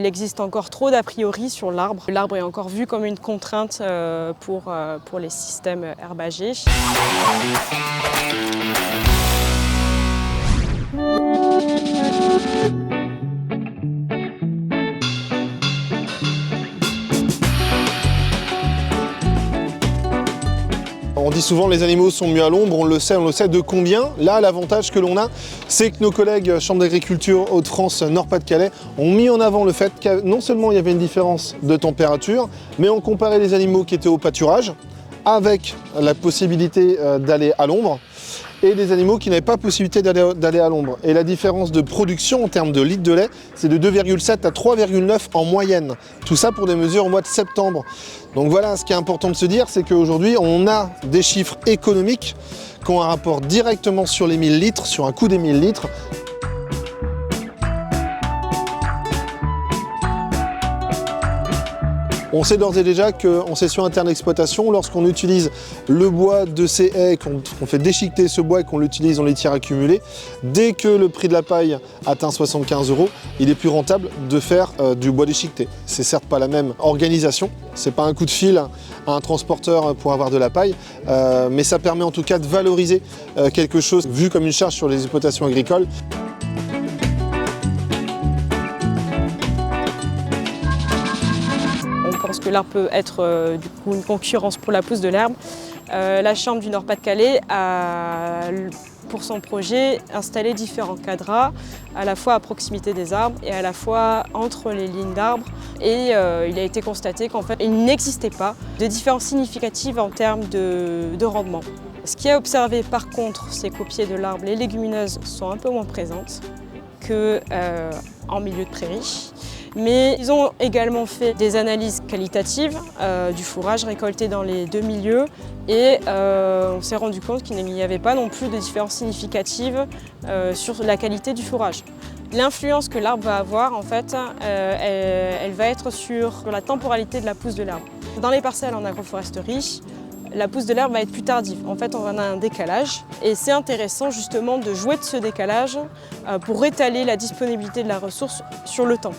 Il existe encore trop d'a priori sur l'arbre. L'arbre est encore vu comme une contrainte pour les systèmes herbagers. On dit souvent que les animaux sont mieux à l'ombre, on le sait de combien. Là, l'avantage que l'on a, c'est que nos collègues Chambre d'agriculture Hauts-de-France Nord-Pas-de-Calais ont mis en avant le fait que non seulement il y avait une différence de température, mais on comparait les animaux qui étaient au pâturage avec la possibilité d'aller à l'ombre et des animaux qui n'avaient pas possibilité d'aller à l'ombre. Et la différence de production en termes de litres de lait, c'est de 2,7 à 3,9 en moyenne. Tout ça pour des mesures au mois de septembre. Donc voilà, ce qui est important de se dire, c'est qu'aujourd'hui, on a des chiffres économiques qui ont un rapport directement sur les 1000 litres, sur un coût des 1000 litres. On sait d'ores et déjà qu'en session interne d'exploitation, lorsqu'on utilise le bois de ces haies, qu'on fait déchiqueter ce bois et qu'on l'utilise en litière accumulée, dès que le prix de la paille atteint 75 €, il est plus rentable de faire du bois déchiqueté. C'est certes pas la même organisation, c'est pas un coup de fil à un transporteur pour avoir de la paille, mais ça permet en tout cas de valoriser quelque chose vu comme une charge sur les exploitations agricoles. On pense que l'arbre peut être du coup une concurrence pour la pousse de l'herbe. La Chambre du Nord-Pas-de-Calais a, pour son projet, installé différents cadrats, à la fois à proximité des arbres et à la fois entre les lignes d'arbres. Et il a été constaté qu'en fait, il n'existait pas de différence significative en termes de rendement. Ce qui est observé par contre, c'est qu'au pied de l'arbre, les légumineuses sont un peu moins présentes qu'en milieu de prairie. Mais ils ont également fait des analyses qualitatives du fourrage récolté dans les deux milieux et on s'est rendu compte qu'il n'y avait pas non plus de différence significative sur la qualité du fourrage. L'influence que l'arbre va avoir, en fait, elle va être sur la temporalité de la pousse de l'arbre. Dans les parcelles en agroforesterie, la pousse de l'herbe va être plus tardive. En fait, on a un décalage et c'est intéressant justement de jouer de ce décalage pour étaler la disponibilité de la ressource sur le temps.